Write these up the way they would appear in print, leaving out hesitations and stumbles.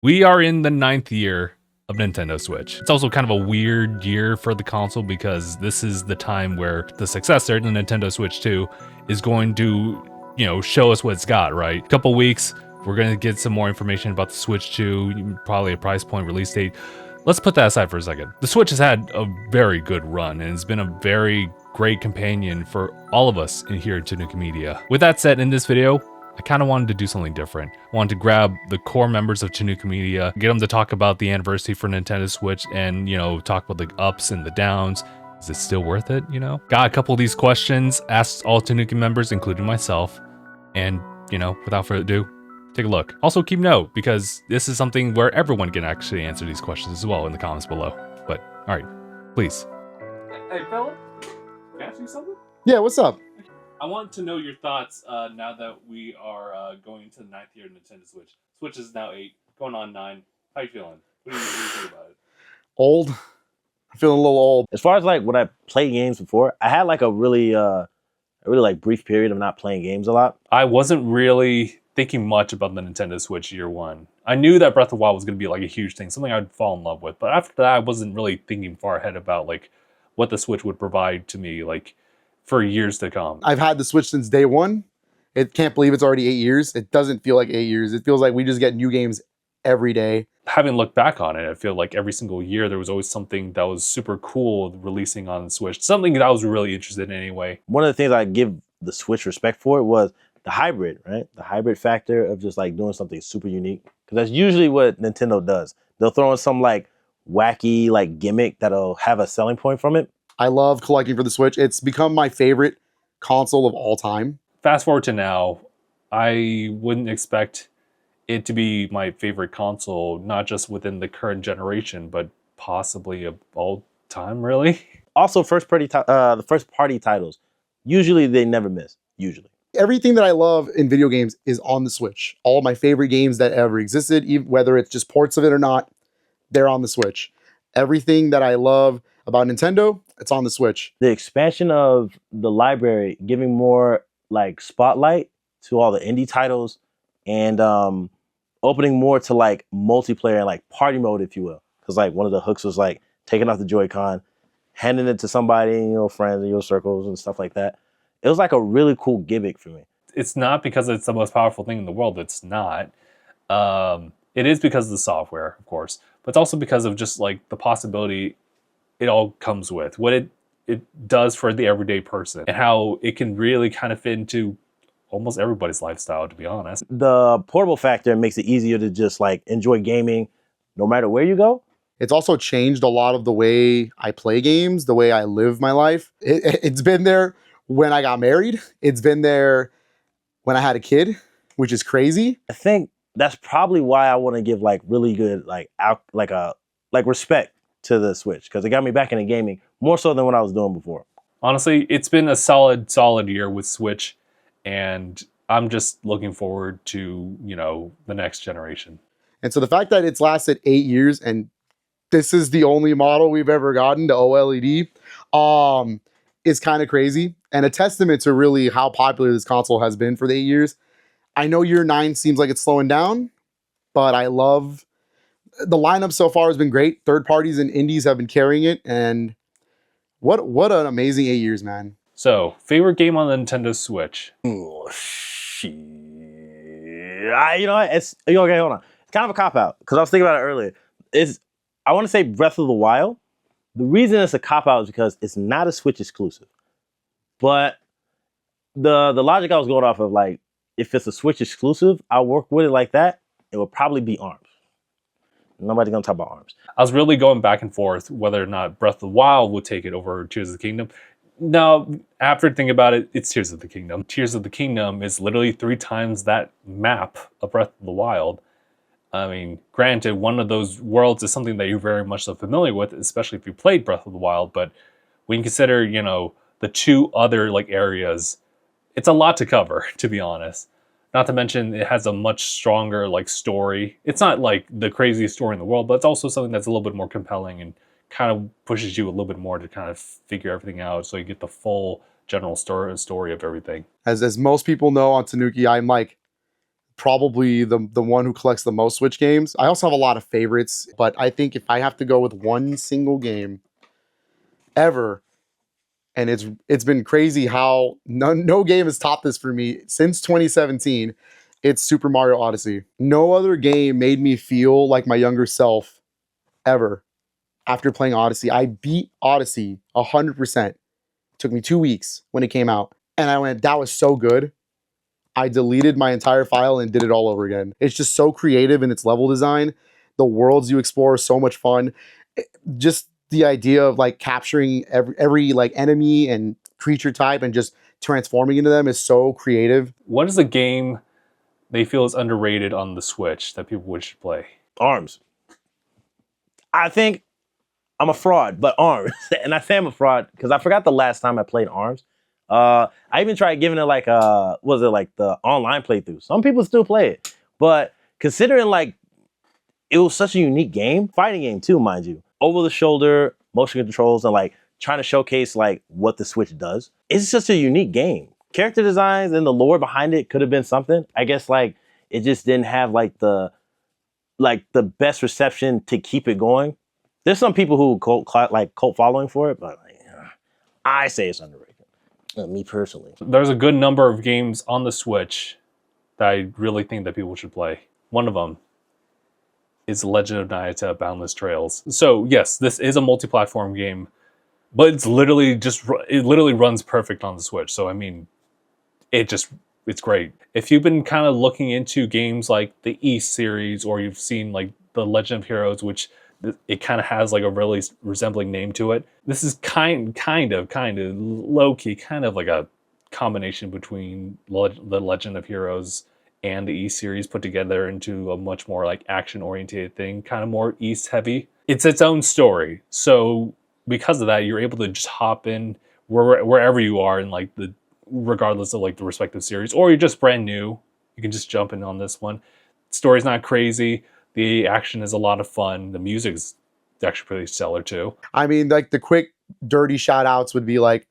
We are in the 9th year of Nintendo Switch. It's also kind of a weird year for the console because this is the time where the successor, the Nintendo Switch 2, is going to, show us what it's got, right? Couple weeks, we're going to get some more information about the Switch 2, probably a price point, release date. Let's put that aside for a second. The Switch has had a very good run and it's been a very great companion for all of us in here at Tanuki Media. With that said, in this video, I kind of wanted to do something different. I wanted to grab the core members of Tanuki Media, get them to talk about the anniversary for Nintendo Switch and, talk about the ups and the downs. Is it still worth it, Got a couple of these questions, asked all Tanuki members, including myself. And, without further ado, take a look. Also keep note, because this is something where everyone can actually answer these questions as well in the comments below. But, alright, please. Hey, fella, can I ask you something? Yeah, what's up? I want to know your thoughts now that we are going to the 9th year of Nintendo Switch. Switch is now 8, going on 9. How you feeling? What do you think about it? Old. I'm feeling a little old. As far as like when I played games before, I had like a really like brief period of not playing games a lot. I wasn't really thinking much about the Nintendo Switch year one. I knew that Breath of the Wild was going to be like a huge thing, something I'd fall in love with. But after that, I wasn't really thinking far ahead about like what the Switch would provide to me, like for years to come. I've had the Switch since day one. Can't believe it's already 8 years. It doesn't feel like 8 years. It feels like we just get new games every day. Having looked back on it, I feel like every single year there was always something that was super cool releasing on the Switch. Something that I was really interested in anyway. One of the things I give the Switch respect for was the hybrid, right? The hybrid factor of just like doing something super unique. Because that's usually what Nintendo does. They'll throw in some like wacky like gimmick that'll have a selling point from it. I love collecting for the Switch. It's become my favorite console of all time. Fast forward to now, I wouldn't expect it to be my favorite console, not just within the current generation, but possibly of all time, really. Also, the first party titles, usually they never miss, usually. Everything that I love in video games is on the Switch. All my favorite games that ever existed, even whether it's just ports of it or not, they're on the Switch. Everything that I love about Nintendo, it's on the Switch. The expansion of the library, giving more like spotlight to all the indie titles and opening more to like multiplayer and like party mode, if you will. Because like one of the hooks was like taking off the Joy-Con, handing it to somebody in your friends in your circles and stuff like that. It was like a really cool gimmick for me. It's not because it's the most powerful thing in the world. It's not. It is because of the software, of course, but it's also because of just like the possibility it all comes with, what it does for the everyday person, and how it can really kind of fit into almost everybody's lifestyle, to be honest. The portable factor makes it easier to just like enjoy gaming no matter where you go. It's also changed a lot of the way I play games, the way I live my life. It's been there when I got married. It's been there when I had a kid, which is crazy. I think that's probably why I want to give like really good like respect to the Switch, because it got me back into gaming more so than what I was doing before. Honestly, it's been a solid year with Switch, and I'm just looking forward to, the next generation. And so the fact that it's lasted 8 years and this is the only model we've ever gotten, the OLED, is kind of crazy and a testament to really how popular this console has been for the 8 years. I know year 9 seems like it's slowing down, but I love the lineup so far has been great. Third parties and indies have been carrying it, and what an amazing 8 years, man. So, favorite game on the Nintendo Switch? Oh, shit. You know what? Okay, hold on. It's kind of a cop-out, because I was thinking about it earlier. I want to say Breath of the Wild. The reason it's a cop-out is because it's not a Switch exclusive. But the logic I was going off of, like, if it's a Switch exclusive, I'll work with it like that. It would probably be ARMS. Nobody's gonna talk about ARMS. I was really going back and forth whether or not Breath of the Wild would take it over Tears of the Kingdom. No, after thinking about it, it's Tears of the Kingdom. Tears of the Kingdom is literally 3 times that map of Breath of the Wild. I mean, granted, one of those worlds is something that you're very much so familiar with, especially if you played Breath of the Wild, but when you consider, the 2 other like areas, it's a lot to cover, to be honest. Not to mention, it has a much stronger like story. It's not like the craziest story in the world, but it's also something that's a little bit more compelling and kind of pushes you a little bit more to kind of figure everything out, so you get the full general story of everything. As most people know on Tanuki, I'm like probably the one who collects the most Switch games. I also have a lot of favorites, but I think if I have to go with one single game ever, and it's been crazy how no game has topped this for me since 2017. It's Super Mario Odyssey. No other game made me feel like my younger self ever after playing Odyssey. I beat Odyssey 100%. Took me 2 weeks when it came out. And I went, that was so good. I deleted my entire file and did it all over again. It's just so creative in its level design. The worlds you explore are so much fun. Just the idea of like capturing every like enemy and creature type and just transforming into them is so creative. What is a game they feel is underrated on the Switch that people should play? Arms. I think I'm a fraud, but Arms. And I say I'm a fraud because I forgot the last time I played Arms. I even tried giving it like was it like the online playthrough? Some people still play it, but considering like it was such a unique game, fighting game too, mind you, over the shoulder motion controls and like trying to showcase like what the Switch does. It's just a unique game. Character designs and the lore behind it could have been something. I guess like it just didn't have like the best reception to keep it going. There's some people who cult following for it, but like, I say it's underrated. Me personally. There's a good number of games on the Switch that I really think that people should play. One of them is Legend of Nayata Boundless Trails. So yes, this is a multi-platform game, but it literally runs perfect on the Switch. So I mean, it's great. If you've been kind of looking into games like the East series, or you've seen like the Legend of Heroes, which it kind of has like a really resembling name to it. This is kind of low-key, kind of like a combination between the Legend of Heroes and the East series put together into a much more like action-oriented thing, kind of more East heavy. It's its own story. So because of that, you're able to just hop in wherever you are in like regardless of like the respective series, or you're just brand new, you can just jump in on this one. Story's not crazy. The action is a lot of fun. The music's actually pretty stellar too. I mean, like the quick, dirty shout outs would be like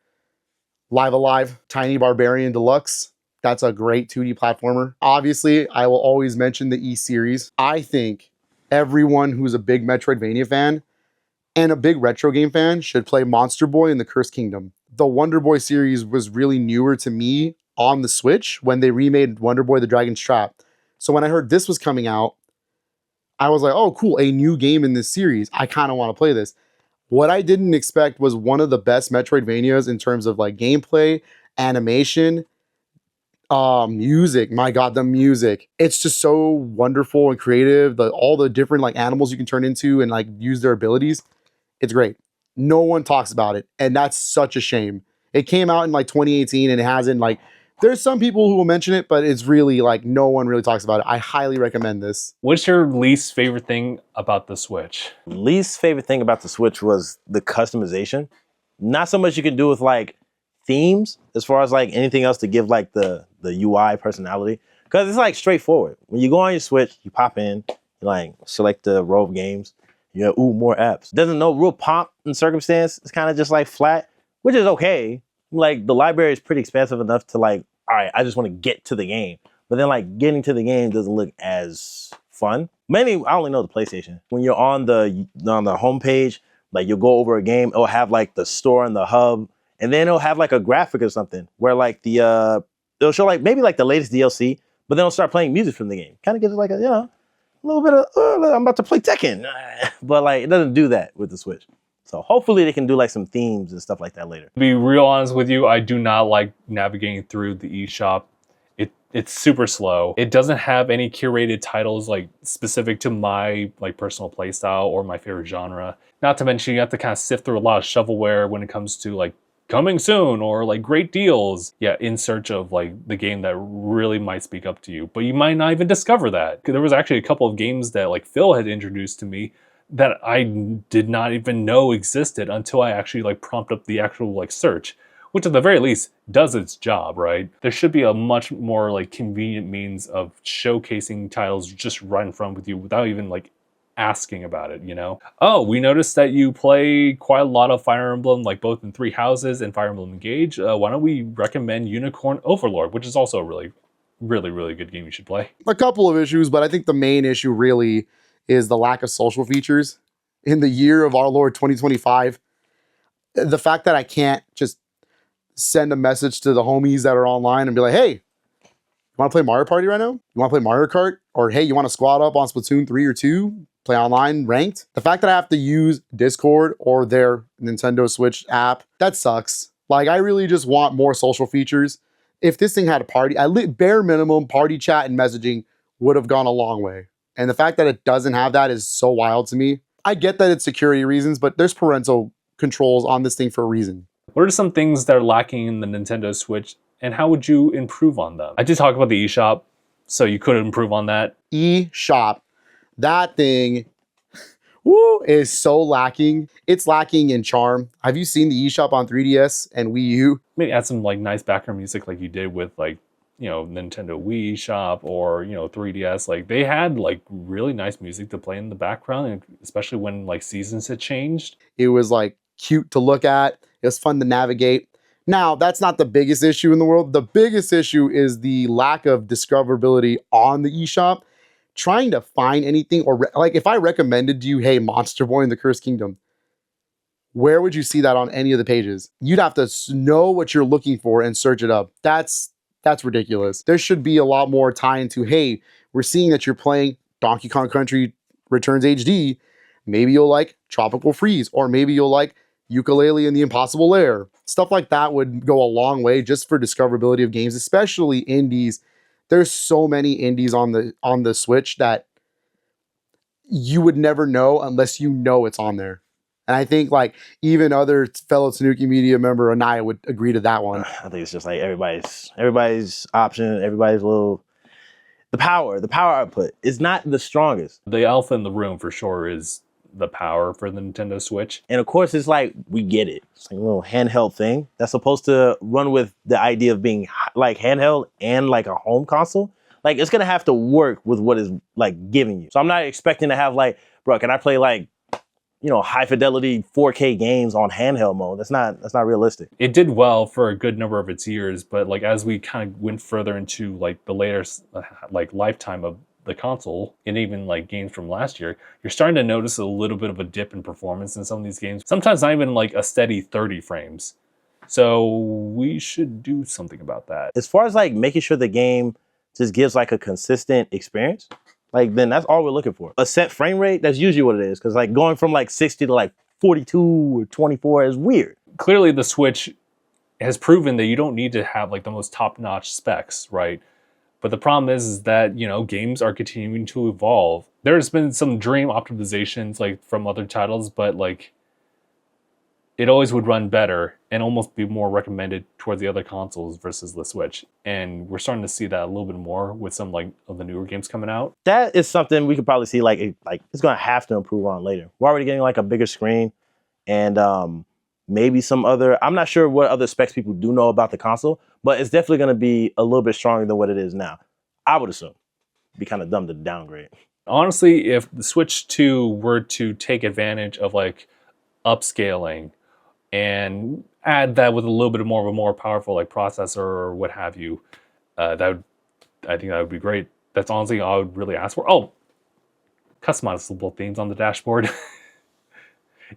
Live Alive, Tiny Barbarian Deluxe. That's a great 2D platformer. Obviously, I will always mention the E series. I think everyone who's a big Metroidvania fan and a big retro game fan should play Monster Boy and the Cursed Kingdom. The Wonder Boy series was really newer to me on the Switch when they remade Wonder Boy the Dragon's Trap. So when I heard this was coming out, I was like, oh, cool, a new game in this series. I kind of want to play this. What I didn't expect was one of the best Metroidvanias in terms of like gameplay, animation, music. My God, the music. It's just so wonderful and creative. All the different like animals you can turn into and like use their abilities. It's great. No one talks about it. And that's such a shame. It came out in like 2018 and it hasn't like, there's some people who will mention it, but it's really like no one really talks about it. I highly recommend this. What's your least favorite thing about the Switch? Least favorite thing about the Switch was the customization. Not so much you can do with like themes as far as like anything else to give like the UI personality. Because it's like straightforward. When you go on your Switch, you pop in, you like select the row of games, you have more apps. Doesn't no real pomp and circumstance. It's kind of just like flat, which is okay. Like the library is pretty expansive enough to like, all right, I just want to get to the game. But then like getting to the game doesn't look as fun. Mainly, I only know the PlayStation. When you're on the homepage, like you'll go over a game, it'll have like the store and the hub, and then it'll have like a graphic or something where like it'll show like maybe like the latest DLC, but then it'll start playing music from the game. Kind of gives it like a little bit of I'm about to play Tekken, but like it doesn't do that with the Switch. So hopefully they can do like some themes and stuff like that later. To be real honest with you, I do not like navigating through the eShop. It's super slow. It doesn't have any curated titles like specific to my like personal playstyle or my favorite genre. Not to mention you have to kind of sift through a lot of shovelware when it comes to like coming soon or like great deals. Yeah, in search of like the game that really might speak up to you. But you might not even discover that. There was actually a couple of games that like Phil had introduced to me that I did not even know existed until I actually like prompt up the actual like search, which at the very least does its job, right? There should be a much more like convenient means of showcasing titles just right in front with you without even like asking about it, you know? Oh, we noticed that you play quite a lot of Fire Emblem, like both in Three Houses and Fire Emblem Engage. Why don't we recommend Unicorn Overlord, which is also a really really, really good game you should play. A couple of issues, but I think the main issue really is the lack of social features. In the year of our Lord 2025, the fact that I can't just send a message to the homies that are online and be like, hey, you want to play Mario Party right now? You want to play Mario Kart? Or hey, you want to squad up on Splatoon 3 or 2? Play online ranked? The fact that I have to use Discord or their Nintendo Switch app, that sucks. Like, I really just want more social features. If this thing had a party, bare minimum party chat and messaging would have gone a long way. And the fact that it doesn't have that is so wild to me. I get that it's security reasons, but there's parental controls on this thing for a reason. What are some things that are lacking in the Nintendo Switch, and how would you improve on them? I did talk about the eShop, so you could improve on that. eShop, that thing, woo, is so lacking. It's lacking in charm. Have you seen the eShop on 3DS and Wii U? Maybe add some like nice background music like you did with like, you know, Nintendo Wii Shop or, you know, 3DS. Like they had like really nice music to play in the background, and especially when like seasons had changed. It was like cute to look at. It was fun to navigate. Now, that's not the biggest issue in the world. The biggest issue is the lack of discoverability on the eShop. Trying to find anything, or like if I recommended to you, hey, Monster Boy in the Cursed Kingdom, where would you see that on any of the pages? You'd have to know what you're looking for and search it up. That's ridiculous. There should be a lot more tie into, hey, we're seeing that you're playing Donkey Kong Country Returns HD. Maybe you'll like Tropical Freeze, or maybe you'll like Ukulele and the Impossible Lair. Stuff like that would go a long way just for discoverability of games, especially indies. There's so many indies on the Switch that you would never know unless you know it's on there. And I think like even other fellow Tanuki Media member Anaya would agree to that one. I think it's just like everybody's option, everybody's little the power output is not the strongest. The alpha in the room for sure is the power for the Nintendo Switch. And of course, it's like, we get it. It's like a little handheld thing that's supposed to run with the idea of being like handheld and like a home console. Like it's gonna have to work with what is like giving you. So I'm not expecting to have like, bro, can I play like, you know, high fidelity 4K games on handheld mode? That's not realistic. It did well for a good number of its years, but like as we kind of went further into like the later like lifetime of the console, and even like games from last year, you're starting to notice a little bit of a dip in performance in some of these games. Sometimes not even like a steady 30 frames. So we should do something about that. As far as like making sure the game just gives like a consistent experience, like then that's all we're looking for. A set frame rate, that's usually what it is. Cause like going from like 60 to like 42 or 24 is weird. Clearly the Switch has proven that you don't need to have like the most top-notch specs, right? But the problem is that, you know, games are continuing to evolve. There's been some dream optimizations like from other titles, but like it always would run better and almost be more recommended towards the other consoles versus the Switch. And we're starting to see that a little bit more with some like of the newer games coming out. That is something we could probably see like it's gonna have to improve on later. We're already getting like a bigger screen and maybe some other, I'm not sure what other specs people do know about the console, but it's definitely gonna be a little bit stronger than what it is now. I would assume. It'd be kind of dumb to downgrade. Honestly, if the Switch 2 were to take advantage of like upscaling and add that with a little bit more of a more powerful like processor or what have you, I think that would be great. That's honestly all I would really ask for. Oh, customizable themes on the dashboard.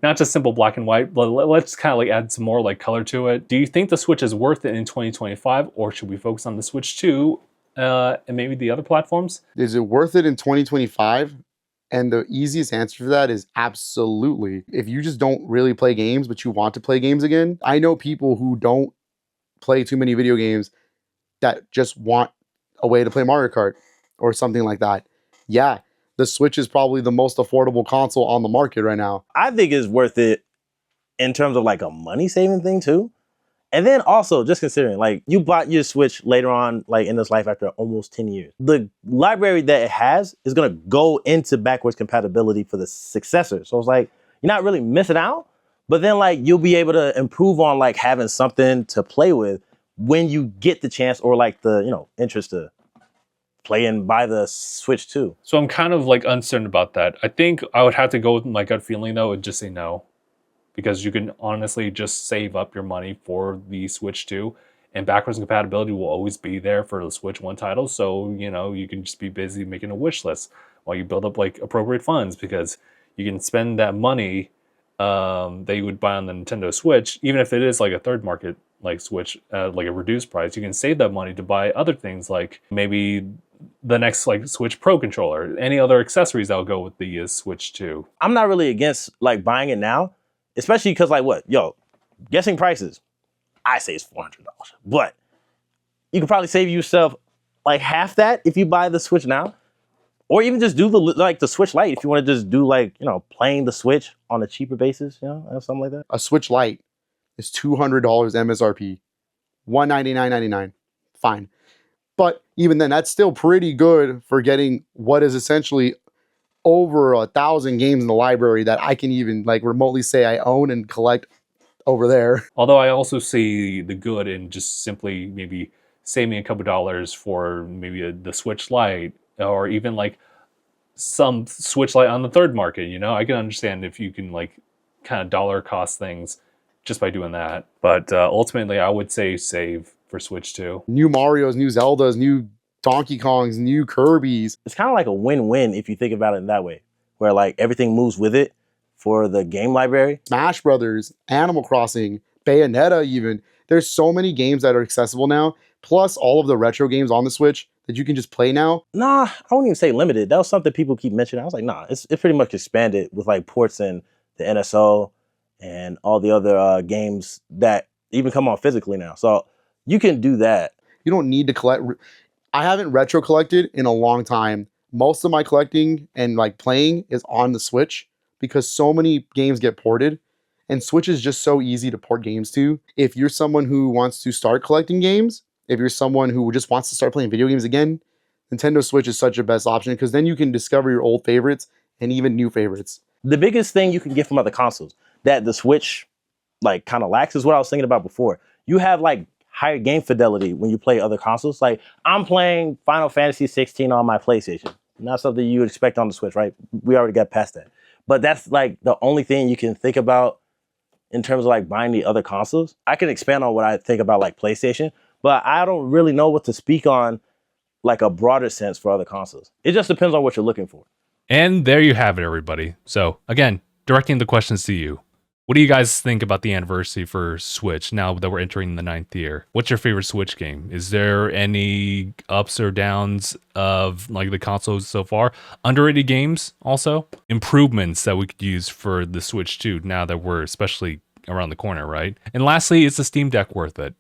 Not just simple black and white, but let's kind of like add some more like color to it. Do you think the Switch is worth it in 2025, or should we focus on the Switch 2 and maybe the other platforms? Is it worth it in 2025? And the easiest answer for that is absolutely. If you just don't really play games, but you want to play games again, I know people who don't play too many video games that just want a way to play Mario Kart or something like that. Yeah, the Switch is probably the most affordable console on the market right now. I think it's worth it in terms of like a money saving thing too. And then also just considering like you bought your Switch later on like in this life after almost 10 years. The library that it has is gonna go into backwards compatibility for the successor. So it's like, you're not really missing out, but then like you'll be able to improve on like having something to play with when you get the chance or like the, you know, interest to play and buy the Switch 2. So I'm kind of like uncertain about that. I think I would have to go with my gut feeling though and just say no. Because you can honestly just save up your money for the Switch 2 and backwards compatibility will always be there for the Switch 1 titles. So, you know, you can just be busy making a wish list while you build up like appropriate funds, because you can spend that money that you would buy on the Nintendo Switch, even if it is like a third market like Switch, like a reduced price. You can save that money to buy other things, like maybe the next like Switch Pro controller, any other accessories that will go with the Switch 2. I'm not really against like buying it now, especially because like guessing prices, I say it's $400, but you could probably save yourself like half that if you buy the Switch now, or even just do the Switch Lite if you want to just do like, you know, playing the Switch on a cheaper basis, you know, something like that. A Switch Lite is $200 MSRP, $199.99. Fine. But even then, that's still pretty good for getting what is essentially over 1,000 games in the library that I can even like remotely say I own and collect over there. Although I also see the good in just simply maybe saving a couple dollars for maybe the Switch Lite, or even like some Switch Lite on the third market. You know, I can understand if you can like kind of dollar cost things just by doing that. But ultimately, I would say save for Switch 2. New Marios, new Zeldas, new Donkey Kongs, new Kirby's. It's kind of like a win-win if you think about it in that way, where like everything moves with it for the game library. Smash Brothers, Animal Crossing, Bayonetta even. There's so many games that are accessible now, plus all of the retro games on the Switch that you can just play now. Nah, I wouldn't even say limited. That was something people keep mentioning. I was like, nah, it's pretty much expanded with like ports in the NSO and all the other games that even come on physically now. So you can do that. You don't need to collect. I haven't retro collected in a long time. Most of my collecting and like playing is on the Switch because so many games get ported, and Switch is just so easy to port games to. If you're someone who wants to start collecting games, if you're someone who just wants to start playing video games again, Nintendo Switch is such a best option because then you can discover your old favorites and even new favorites. The biggest thing you can get from other consoles that the Switch like kind of lacks is what I was thinking about before. You have like higher game fidelity when you play other consoles. Like I'm playing Final Fantasy 16 on my PlayStation. Not something you would expect on the Switch, right? We already got past that. But that's like the only thing you can think about in terms of like buying the other consoles. I can expand on what I think about like PlayStation, but I don't really know what to speak on like a broader sense for other consoles. It just depends on what you're looking for. And there you have it, everybody. So again, directing the questions to you. What do you guys think about the anniversary for Switch now that we're entering the 9th year? What's your favorite Switch game? Is there any ups or downs of like the consoles so far? Underrated games also? Improvements that we could use for the Switch 2 now that we're especially around the corner, right? And lastly, is the Steam Deck worth it?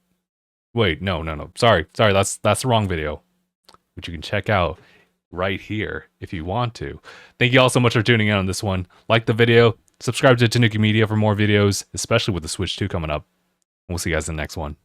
Wait, no. Sorry, that's the wrong video, which you can check out right here if you want to. Thank you all so much for tuning in on this one. Like the video. Subscribe to Tanuki Media for more videos, especially with the Switch 2 coming up. We'll see you guys in the next one.